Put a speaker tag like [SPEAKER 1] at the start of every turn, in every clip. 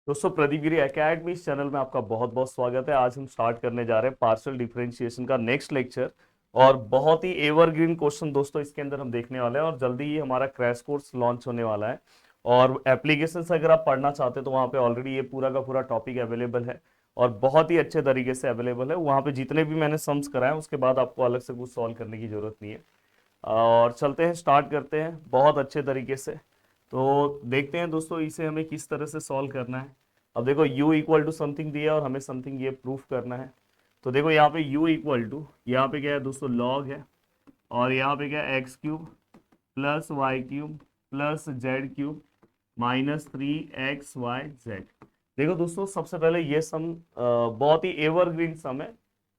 [SPEAKER 1] दोस्तों प्रदीप गिरी एकेडमी इस चैनल में आपका बहुत बहुत स्वागत है। आज हम स्टार्ट करने जा रहे हैं पार्शियल डिफरेंशिएशन का नेक्स्ट लेक्चर। और बहुत ही एवरग्रीन क्वेश्चन दोस्तों इसके अंदर हम देखने वाले हैं और जल्दी ही हमारा क्रैश कोर्स लॉन्च होने वाला है। और एप्लीकेशंस अगर आप पढ़ना चाहते हैं तो वहाँ पे ऑलरेडी ये पूरा का पूरा टॉपिक अवेलेबल है और बहुत ही अच्छे तरीके से अवेलेबल है। वहाँ पे जितने भी मैंने सम्स कराए उसके बाद आपको अलग से कुछ सॉल्व करने की जरूरत नहीं है। और चलते हैं, स्टार्ट करते हैं बहुत अच्छे तरीके से। तो देखते हैं दोस्तों इसे हमें किस तरह से सॉल्व करना है। अब देखो u इक्वल टू समथिंग दिया और हमें समथिंग ये प्रूफ करना है। तो देखो यहाँ पे u इक्वल टू, यहाँ पे क्या है दोस्तों, लॉग है। और यहाँ पे क्या है, x cube plus y cube plus z cube minus 3xyz। देखो दोस्तों सबसे पहले ये सम बहुत ही एवरग्रीन सम है।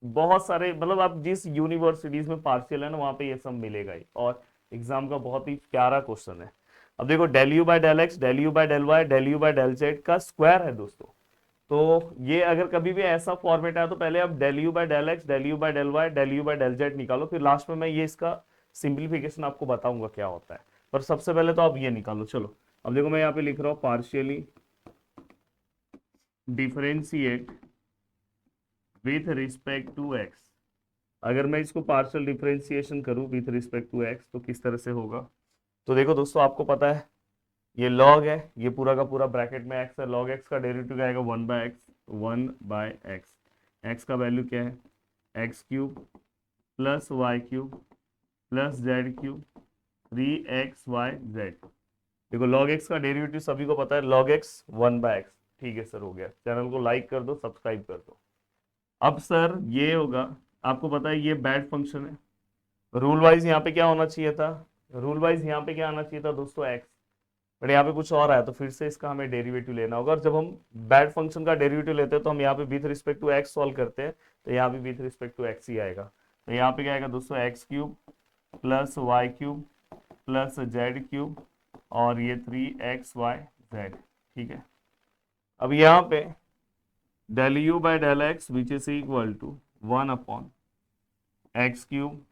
[SPEAKER 1] बहुत सारे मतलब आप जिस यूनिवर्सिटीज में पार्शियल है ना वहां पे ये सम मिलेगा ही, और एग्जाम का बहुत ही प्यारा क्वेश्चन है। अब देखो del u by del x, del u by del y, del u by del z का स्क्वायर है दोस्तों। तो ये अगर कभी भी ऐसा फॉर्मेट आया तो पहले आप del u by del x, del u by del y, del u by del z निकालो, फिर लास्ट में मैं ये इसका सिंप्लीफिकेशन आपको बताऊंगा क्या होता है। पर सबसे पहले तो आप ये निकालो। चलो अब देखो मैं यहाँ पे लिख रहा हूँ partially differentiate with respect to x. अगर मैं इसको पार्शियल डिफरेंशिएशन करूँ विथ रिस्पेक्ट टू एक्स तो किस तरह से होगा। तो देखो दोस्तों आपको पता है ये लॉग है, ये पूरा का पूरा ब्रैकेट में एक्स है। लॉग एक्स का डेरिवेटिव क्या आएगा, 1/x, 1/x। एक्स का वैल्यू क्या है, x cube plus y cube plus z cube 3xyz। देखो लॉग एक्स का डेरिवेटिव सभी को पता है, लॉग एक्स 1/x। ठीक है सर, हो गया। चैनल को लाइक कर दो, सब्सक्राइब कर दो। अब सर ये होगा, आपको पता है ये बैड फंक्शन है। रूल वाइज यहाँ पे क्या होना चाहिए था, रूल वाइज यहाँ पे क्या आना चाहिए था दोस्तों, एक्स। बट यहाँ पे कुछ और आया तो फिर से इसका हमें डेरिवेटिव लेना होगा। और जब हम बैड फंक्शन का डेरिवेटिव लेते हैं तो हम यहाँ पे with respect to x solve करते हैं, तो यहाँ पे विथ रिस्पेक्ट टू एक्स ही आएगा। तो यहाँ पे क्या आएगा दोस्तों, x cube plus y cube plus z cube और ये 3xyz। ठीक है। अब यहाँ पे del u by del x which is equal to 1 upon x cube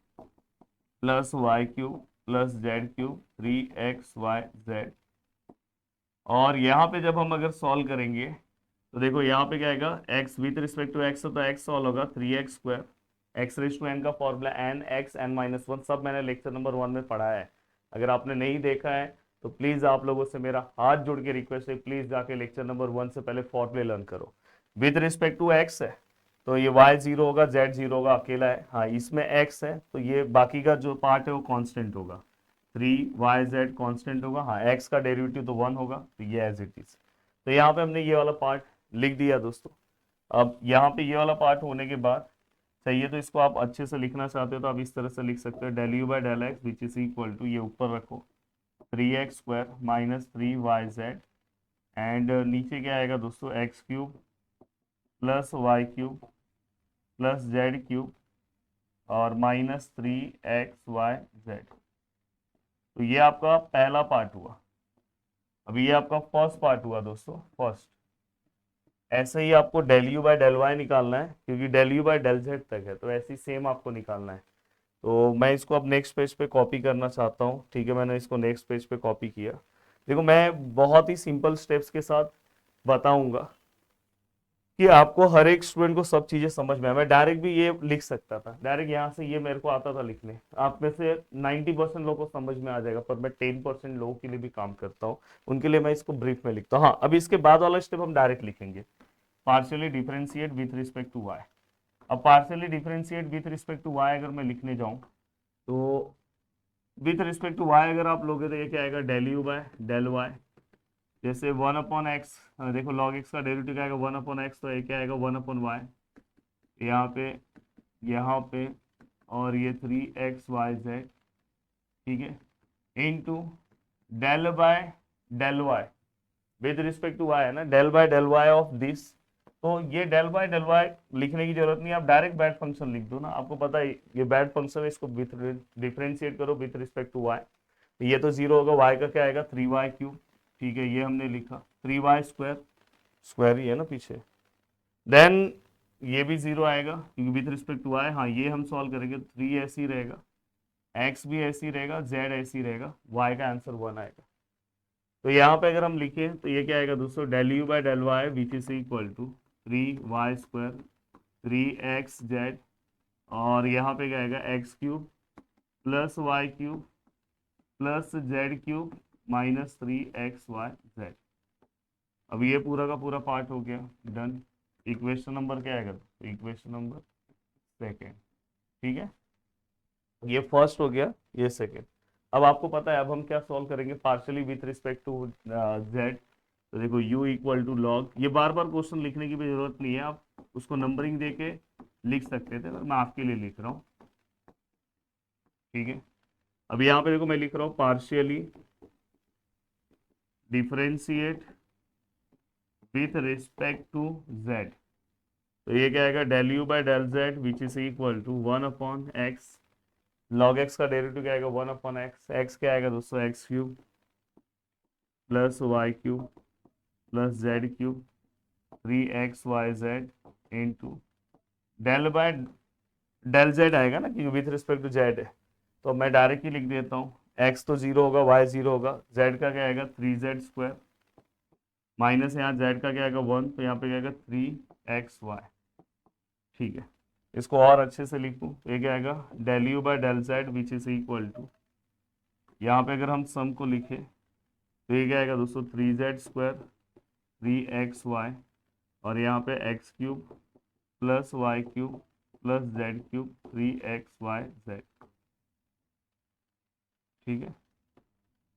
[SPEAKER 1] plus y cube plus z cube 3xyz। और यहाँ पे जब हम अगर सॉल्व करेंगे तो देखो यहाँ पे क्या आएगा, x with respect to x, तो x सॉल्व होगा 3x²। X raise to n का formula n x n minus one, सब मैंने लेक्चर नंबर 1 में पढ़ा है। अगर आपने नहीं देखा है तो प्लीज आप लोगों से मेरा हाथ जोड़ के रिक्वेस्ट है, प्लीज जाके लेक्चर नंबर 1 से पहले फॉर्मूले लर्न करो। विथ रिस्पेक्ट टू एक्स है तो ये y जीरो होगा, z जीरो होगा, अकेला है। हाँ इसमें x है तो ये बाकी का जो पार्ट है वो कांस्टेंट होगा। 3yz कांस्टेंट होगा। हाँ x का डेरिवेटिव तो 1 होगा, तो ये एज इट इज। तो यहाँ पे हमने ये वाला पार्ट लिख दिया दोस्तों। अब यहाँ पे ये वाला पार्ट होने के बाद चाहिए तो इसको आप अच्छे से लिखना चाहते हो तो आप इस तरह से लिख सकते हो, del u by del x which is equal to, ये ऊपर रखो 3x² माइनस 3yz। एंड नीचे क्या आएगा दोस्तों, x cube plus y cube plus z cube और माइनस 3xyz। तो ये आपका पहला पार्ट हुआ। अभी ये आपका फर्स्ट पार्ट हुआ दोस्तों, फर्स्ट। ऐसे ही आपको del u by del y निकालना है क्योंकि del u by del z तक है, तो ऐसे ही सेम आपको निकालना है। तो मैं इसको अब नेक्स्ट पेज पे कॉपी करना चाहता हूँ। ठीक है, मैंने इसको नेक्स्ट पेज पे कॉपी किया। देखो मैं बहुत ही सिंपल स्टेप्स के साथ बताऊंगा कि आपको हर एक स्टूडेंट को सब चीजें समझ में आए। मैं डायरेक्ट भी ये लिख सकता था, डायरेक्ट यहाँ से ये मेरे को आता था लिखने। आप में से 90% लोगों को समझ में आ जाएगा, पर मैं 10% लोगों के लिए भी काम करता हूँ, उनके लिए मैं इसको ब्रीफ में लिखता हूँ। हाँ अभी इसके बाद वाला स्टेप हम डायरेक्ट लिखेंगे, partially differentiate with respect to y. अब partially differentiate with respect to y अगर मैं लिखने जाऊँ तो विथ रिस्पेक्ट टू वाई अगर आप लोगे तो ये क्या आएगा, del u by del y. जैसे 1/x, देखो लॉग एक्स का डेरिवेटिव क्या आएगा, 1/x, तो ये क्या आएगा 1/y। यहाँ पे, यहाँ पे, और ये 3xyz। ठीक है, into del by del y with respect to y है ना, del by del y of this. तो ये डेल बाय डेल वाई लिखने की जरूरत नहीं, आप डायरेक्ट बैड फंक्शन लिख दो ना। आपको पता है ये बैड फंक्शन है, इसको विथ डिफरेंशिएट करो विथ रिस्पेक्ट टू वाई। ये तो जीरो होगा, वाई का क्या आएगा 3y क्यूब। ठीक है, ये हमने लिखा 3y², स्क्वायर ही है ना पीछे। देन ये भी जीरो आएगा क्योंकि विथ रिस्पेक्ट टू वाई। हाँ ये हम सॉल्व करेंगे तो 3 ऐसे ही रहेगा, एक्स भी ऐसे ही रहेगा, जेड ऐसे ही रहेगा, वाई का आंसर 1 आएगा। तो यहाँ पे अगर हम लिखें तो ये क्या आएगा दोस्तों, del u by del y which is equal to 3y² 3xz, और यहाँ पे क्या आएगा x³ plus y³ plus z³ minus 3xyz। अब ये पूरा का पूरा पार्ट हो गया डन। इक्वेशन नंबर क्या आएगा, इक्वेशन नंबर सेकेंड। ठीक है, ये फर्स्ट हो गया, ये सेकेंड। अब आपको पता है अब हम क्या सॉल्व करेंगे, partially with respect to z. तो देखो u इक्वल टू लॉग, ये बार बार क्वेश्चन लिखने की भी जरूरत नहीं है, आप उसको नंबरिंग दे के लिख सकते थे, मैं आपके लिए लिख रहा हूँ। ठीक है, अब यहाँ पे देखो मैं लिख रहा हूँ partially differentiate with respect to z. तो ये क्या आएगा, del u by del z which is equal to 1/x। Log x का डेरिवेटिव क्या आएगा, 1/x। एक्स क्या आएगा दोस्तों, x³ plus y³ plus z³ 3xyz into del by del z आएगा ना, क्योंकि विथ रिस्पेक्ट टू जेड है, तो मैं डायरेक्ट ही लिख देता हूँ। x तो 0 होगा, y 0 होगा, z का क्या आएगा 3z² माइनस यहाँ z का क्या आएगा 1, तो यहाँ पे क्या आएगा 3xy। ठीक है, इसको और अच्छे से लिखूँ तो ये क्या आएगा, del u by del z which is equal to, यहाँ पे अगर हम सम को लिखें तो ये क्या आएगा दोस्तों 3z² 3xy, और यहाँ पे x³ plus y³ plus z³ 3xyz। ठीक है,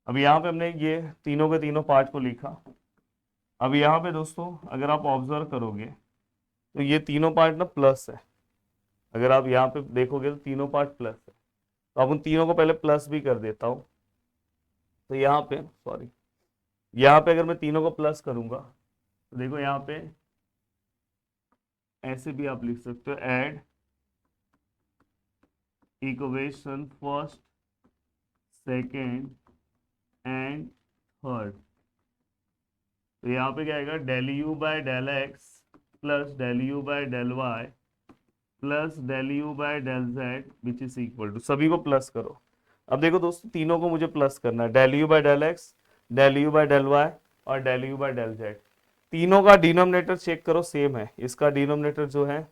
[SPEAKER 1] अब यहाँ पे हमने ये तीनों के तीनों पार्ट को लिखा। अब यहाँ पे दोस्तों अगर आप ऑब्जर्व करोगे तो ये तीनों पार्ट ना प्लस है, अगर आप यहाँ पे देखोगे तो तीनों पार्ट प्लस है, तो अब उन तीनों को पहले प्लस भी कर देता हूँ। तो यहाँ पे सॉरी, यहाँ पे अगर मैं तीनों को प्लस करूंगा तो देखो यहाँ पे ऐसे भी आप लिख सकते हो, add equation first second and third. तो यहाँ पे क्या आएगा, del u by del x plus del u by del y plus del u by del z which is equal to, सभी को प्लस करो। अब देखो दोस्तों तीनों को मुझे प्लस करना है, del u by del x, del u by del y और del u by del z. तीनों का डिनोमिनेटर चेक करो सेम है, इसका डिनोमिनेटर जो है,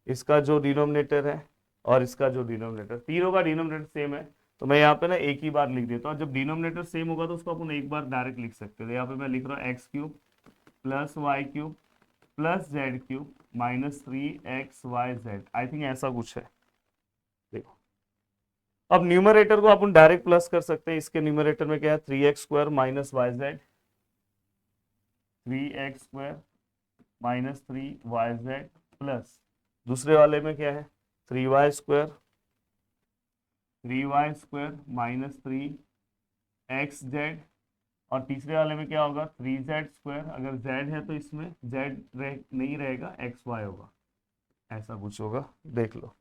[SPEAKER 1] इसका जो डिनोमिनेटर है और इसका जो डिनोमिनेटर, तीनों का डिनोमिनेटर सेम है। तो मैं यहाँ पे ना एक ही बार लिख देता हूँ, जब डिनोमिनेटर सेम होगा तो उसको अपन एक बार डायरेक्ट लिख सकते हैं। तो यहाँ पे मैं लिख रहा हूँ x³ plus y³ plus z³ minus 3xyz। आई थिंक ऐसा कुछ है, देखो। अब न्यूमरेटर को अपन डायरेक्ट प्लस कर सकते हैं, इसके न्यूमरेटर में क्या है 3x² minus yz, 3x² minus 3yz plus दूसरे वाले में क्या है 3y² 3y² माइनस 3xz, और तीसरे वाले में क्या होगा 3z², अगर z है तो इसमें z नहीं रहेगा, xy होगा, ऐसा कुछ होगा, देख लो।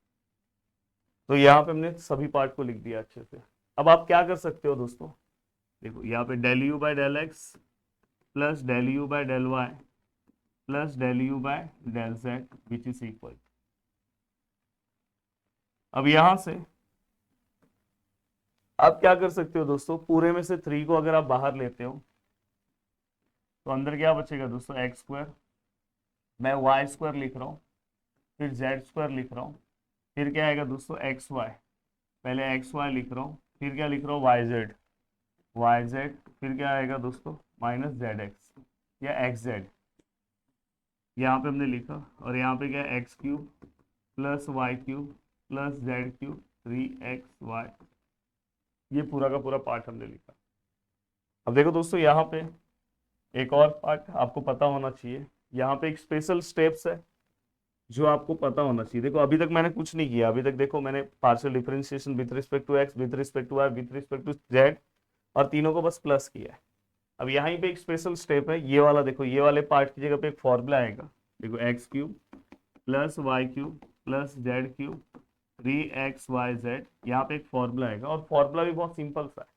[SPEAKER 1] तो यहाँ पे हमने सभी पार्ट को लिख दिया अच्छे से। अब आप क्या कर सकते हो दोस्तों, देखो यहाँ पे del u by del x plus del u by del y plus del u by del z which is equal. अब यहां से आप क्या कर सकते हो दोस्तों, पूरे में से 3 को अगर आप बाहर लेते हो तो अंदर क्या बचेगा दोस्तों, x², मैं y² लिख रहा हूँ, फिर z² लिख रहा हूँ, फिर क्या आएगा दोस्तों xy, पहले xy लिख रहा हूँ, फिर क्या लिख रहा हूँ yz, फिर क्या आएगा दोस्तों माइनस zx या xz, यहाँ पे हमने लिखा, और यहाँ पे क्या है x³ plus y³ plus z³ 3xy, ये पूरा का पूरा पार्ट हमने लिखा। अब देखो दोस्तों यहाँ पे एक और पार्ट आपको पता होना चाहिए, यहाँ पे एक स्पेशल स्टेप्स है जो आपको पता होना चाहिए। देखो अभी तक मैंने कुछ नहीं किया, अभी तक देखो मैंने partial differentiation with respect to x, with respect to y, with respect to z, और तीनों को बस प्लस किया है। अब यहाँ पे एक स्पेशल स्टेप है, ये वाला देखो, ये वाले पार्ट की जगह पे एक फॉर्मूला आएगा, देखो x³ plus y³ plus z³ 3xyz, यहाँ पे एक फॉर्मूला आएगा, और फॉर्मूला भी बहुत सिंपल सा है,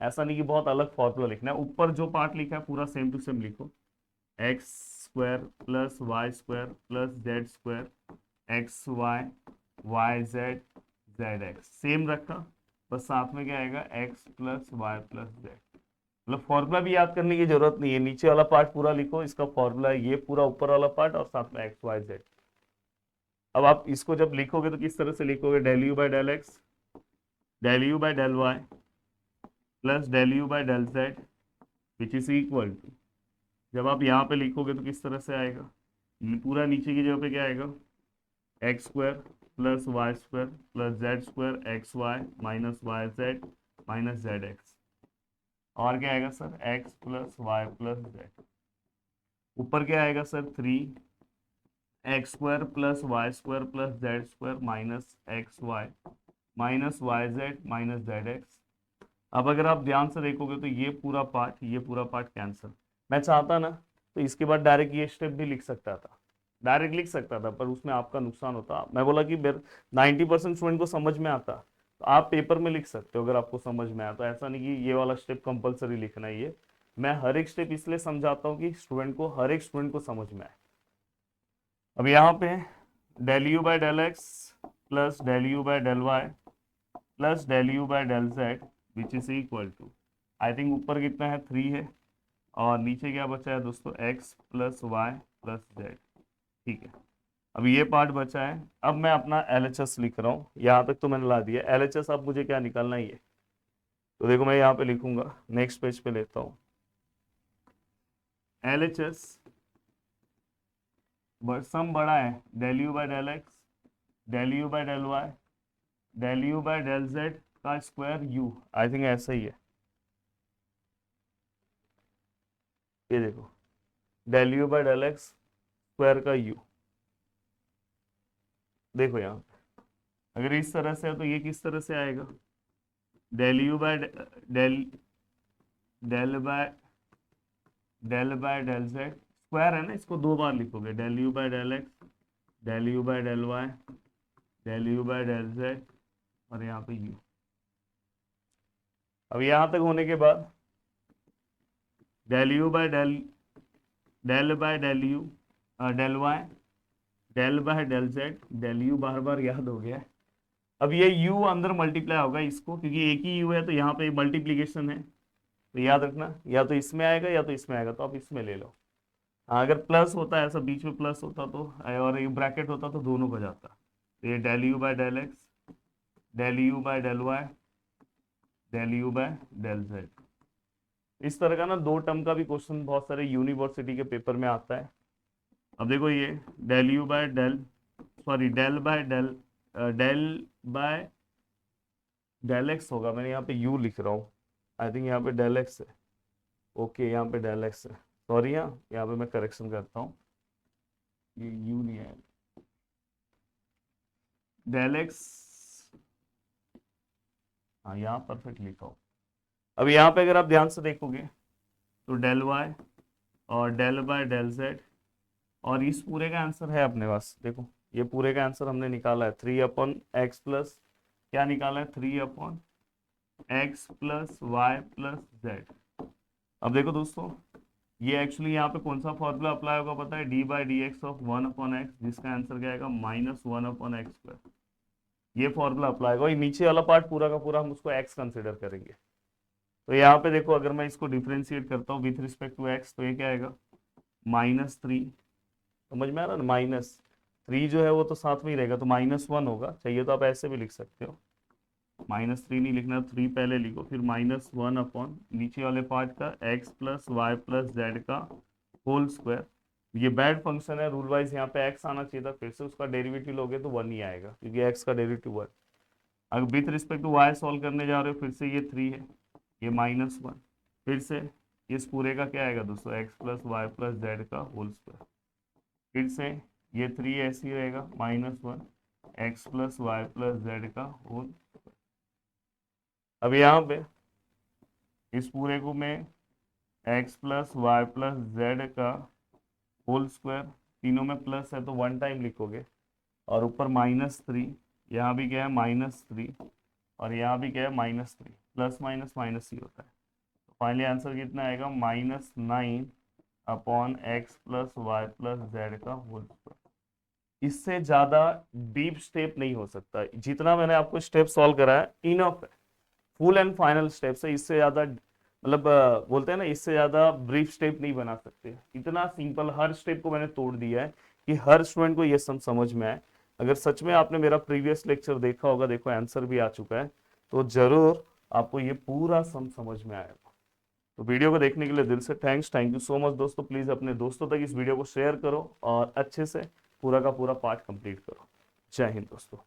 [SPEAKER 1] ऐसा नहीं कि बहुत अलग फॉर्मूला लिखना है। ऊपर जो पार्ट लिखा है पूरा सेम टू सेम लिखो, x² plus y² plus z² xy yz zx same रखा, बस साथ में क्या आएगा x plus y plus z। मतलब फॉर्मूला भी याद करने की जरूरत नहीं है, नीचे वाला पार्ट पूरा लिखो, इसका फॉर्मूला है ये पूरा ऊपर वाला पार्ट और साथ में एक्स वाई जेड। अब आप इसको जब लिखोगे तो किस तरह से लिखोगे, del u by del x, del u by del y plus del u by del z which is equal to, जब आप यहाँ पे लिखोगे तो किस तरह से आएगा, पूरा नीचे की जगह पे क्या आएगा, x square plus y square plus z square x y minus y z minus z x, और क्या आएगा sir, x plus y plus z, ऊपर क्या आएगा sir, 3 x square plus y square plus z square minus x y minus y z minus z x. अब अगर आप ध्यान से देखोगे तो ये पूरा पार्ट कैंसिल, मैं चाहता ना तो इसके बाद डायरेक्ट ये स्टेप भी लिख सकता था, डायरेक्ट लिख सकता था, पर उसमें आपका नुकसान होता। मैं बोला कि 90% स्टूडेंट को समझ में आता, तो आप पेपर में लिख सकते हो अगर आपको समझ में आया, तो ऐसा नहीं कि ये वाला स्टेप कंपलसरी लिखना है। ये मैं हर एक स्टेप इसलिए समझाता हूँ कि स्टूडेंट को, हर एक स्टूडेंट को समझ में आए। अब यहाँ पे del u by del x plus del u by del y plus del u by del z which is equal to, I think ऊपर कितना है, 3 है, और नीचे क्या बचा है दोस्तों, x plus y plus z. ठीक है, अब ये पार्ट बचा है। अब मैं अपना LHS लिख रहा हूँ, यहाँ तक तो मैंने ला दिया LHS। अब मुझे क्या निकालना है ये, तो देखो मैं यहाँ पे लिखूंगा, नेक्स्ट पेज पे लेता हूँ LHS, सम बड़ा है, del u by del x del u by del y del u by del z का स्क्वायर यू, आई थिंक ऐसा ही है, ये देखो del u by del x square का यू, देखो यहाँ अगर इस तरह से है तो ये किस तरह से आएगा, del u by del del by del z square है ना, इसको 2 बार लिखोगे, del u by del x del u by del y del u by del z और यहाँ पे यू। अब यहाँ तक होने के बाद del u by del u del y del by del z, del u बार बार याद हो गया। अब ये u अंदर मल्टीप्लाई होगा इसको, क्योंकि एक ही u है तो यहाँ पे मल्टीप्लीकेशन है, तो याद रखना या तो इसमें आएगा या तो इसमें आएगा, तो आप इसमें ले लो। हाँ, अगर प्लस होता है, ऐसा बीच में प्लस होता तो, और ये ब्रैकेट होता तो दोनों का जाता, तो ये del u by del x del u by del y del u by del z. इस तरह का ना 2 टर्म का भी क्वेश्चन बहुत सारे यूनिवर्सिटी के पेपर में आता है। अब देखो ये del u by del, sorry del by del x होगा, मैंने यहाँ पे यू लिख रहा हूँ, आई थिंक यहाँ पे डेल एक्स है, ओके यहाँ पे डेल एक्स है, सॉरी यहाँ पे मैं करेक्शन करता हूँ, ये यू नहीं है, डेल एक्स, हाँ यहाँ परफेक्ट लिखा हो। अब यहाँ पे अगर आप ध्यान से देखोगे तो डेल वाई और डेल बाय डेल जेड, और इस पूरे का आंसर है अपने पास, देखो ये पूरे का आंसर हमने निकाला है 3/x प्लस, क्या निकाला है, 3/x plus y plus Z. अब देखो दोस्तों, ये एक्चुअली यहाँ पे कौन सा फॉर्मूला अप्लाई होगा पता है, d/dx ऑफ 1/x, जिसका आंसर क्या आएगा, -1/x²। ये फॉर्मूला अप्लाई होगा, ये नीचे वाला पार्ट पूरा का पूरा हम उसको x कंसिडर करेंगे। तो यहाँ पे देखो अगर मैं इसको डिफ्रेंशिएट करता हूँ विथ रिस्पेक्ट टू x, तो ये क्या आएगा, -3, समझ में आ रहा है ना, -3 जो है वो तो साथ में ही रहेगा, तो -1 होगा, चाहिए तो आप ऐसे भी लिख सकते हो, -3 नहीं लिखना, 3 पहले लिखो, फिर -1 अपॉन नीचे वाले पार्ट का x plus y plus z का होल स्क्वायर। ये बैड फंक्शन है, रूल वाइज यहाँ पे x आना चाहिए था, फिर से उसका डेरिवेटिव लोगे तो 1 ही आएगा, क्योंकि x का डेरिवेटिव 1। अगर with respect to y solve करने जा रहे हो, फिर से ये 3 है, ये -1, फिर से इस पूरे का क्या आएगा दोस्तों, x plus y plus z का होल स्क्वायर, फिर से ये 3 ऐसे ही रहेगा, -1 x plus y plus z का होल। अब यहाँ पे इस पूरे को मैं x plus y plus z का होल स्क्वायर, तीनों में प्लस है तो 1 टाइम लिखोगे, और ऊपर -3, यहाँ भी क्या है -3, और यहाँ भी क्या है -3, प्लस माइनस माइनस ही होता है, तो फाइनली आंसर कितना आएगा, -9/x plus y plus z का होल स्क्वायर। इससे ज्यादा डीप स्टेप नहीं हो सकता, जितना मैंने आपको स्टेप सॉल्व कराया इनफ है, फुल एंड फाइनल स्टेप्स है, इससे ज्यादा मतलब बोलते हैं ना, इससे ज्यादा ब्रीफ स्टेप नहीं बना सकते। इतना सिंपल हर स्टेप को मैंने तोड़ दिया है कि हर स्टूडेंट को ये सम समझ में आए। अगर सच में आपने मेरा प्रीवियस लेक्चर देखा होगा, देखो आंसर भी आ चुका है, तो जरूर आपको ये पूरा सम समझ में आएगा। तो वीडियो को देखने के लिए दिल से thanks, thank you so much दोस्तों। प्लीज अपने दोस्तों तक इस वीडियो को शेयर करो और अच्छे से पूरा का पूरा पार्ट कंप्लीट करो। जय हिंद दोस्तों।